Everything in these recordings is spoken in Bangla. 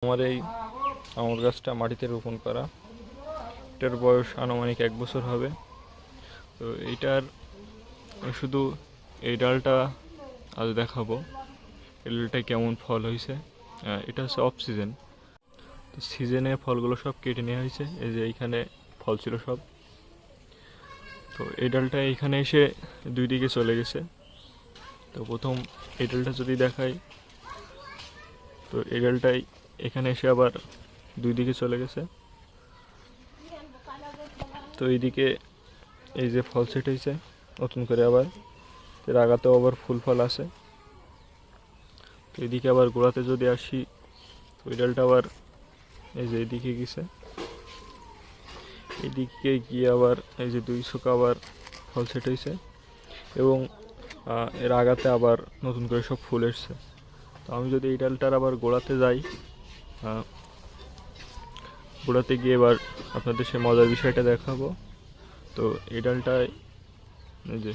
আমার এই আঙুর গাছটা মাটিতে রোপণ করা। এটার বয়স আনুমানিক 1 বছর হবে। তো এইটার শুধু এই ডালটা আজ দেখাবো, এই ডালটায় কেমন ফল হয়েছে। এটা হচ্ছে অফ সিজন, তো সিজনে ফলগুলো সব কেটে নেওয়া হয়েছে। এই যে এইখানে ফল ছিল সব, তো এই ডালটা এইখানে এসে দুই দিকে চলে গেছে। তো প্রথম এই ডালটা যদি দেখাই, তো এই ডালটাই এখানে এসে আবার দুই দিকে চলে গেছে। তো এইদিকে এই যে ফল সেট হয়েছে নতুন করে, আবার এর আগাতেও আবার ফুল ফল আছে। তো এদিকে আবার গোড়াতে যদি আসি, তো এই ডালটা আবার এই যে এইদিকে গেছে, এদিকে গিয়ে আবার এই যে 2 শোকা আবার ফল সেট হয়েছে, এবং এর আগাতে আবার নতুন করে সব ফুল এসছে। তো আমি যদি এই ডালটার আবার গোড়াতে যাই, গোড়াতে গিয়ে এবার আপনাদের সে মজার বিষয়টা দেখাবো। তো এই ডালটায় এই যে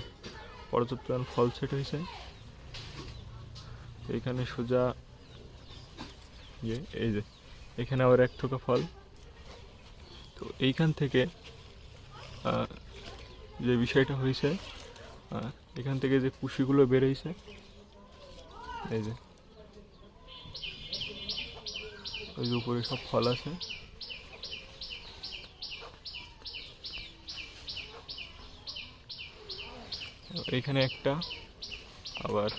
পর্যাপ্ত ফল সেট হয়েছে। এইখানে সোজা এই যে এখানে আবার 1 থোকা ফল। তো এইখান থেকে যে বিষয়টা হয়েছে, এখান থেকে যে কুশিগুলো বেরোইছে, এই যে ওই যে উপরে সব ফল আছে, এইখানে একটা, আবার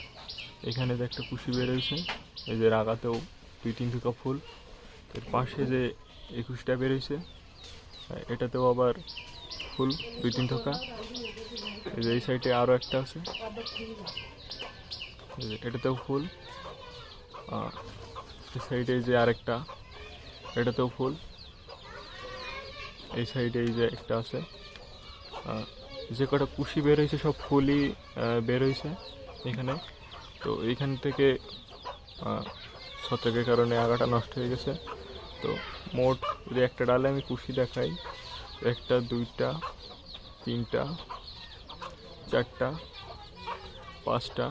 এখানে যে একটা কুশি বেরোইছে, এই যে আগাতেও 2-3 থোকা ফুল। এর পাশে যে 21টা বেরোইছে, এটাতেও আবার ফুল 2-3 থোকা। এই যে এই সাইডে আরও একটা আছে, এটাতেও ফুল। এই সাইডে যে আরেকটা, এটাতেও ফুল। এই সাইডে এই যে একটা আছে, যে কটা কুশি বের হয়েছে সব ফুলই বের হয়েছে এখানে। তো এইখান থেকে ছত্রাকের কারণে আগাটা নষ্ট হয়ে গেছে। তো মোট যদি একটা ডালে আমি কুশি দেখাই, 1টা 2টা 3টা 4টা 5টা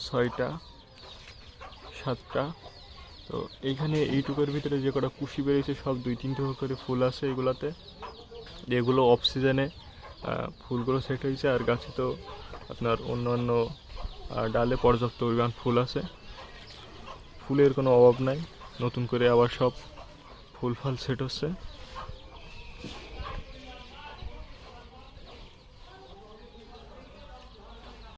6টা 7টা। তো এইখানে এইটুকুর ভিতরে যে কটা কুশি বেরিয়েছে সব 2-3 টুকরো করে ফুল আছে এগুলাতে। এগুলো অফ সিজনে ফুলগুলো সেট হয়েছে, আর গাছে তো আপনার অন্যান্য ডালে পর্যাপ্ত পরিমাণ ফুল আছে, ফুলের কোনো অভাব নাই। নতুন করে আবার সব ফুল ফল সেট হচ্ছে।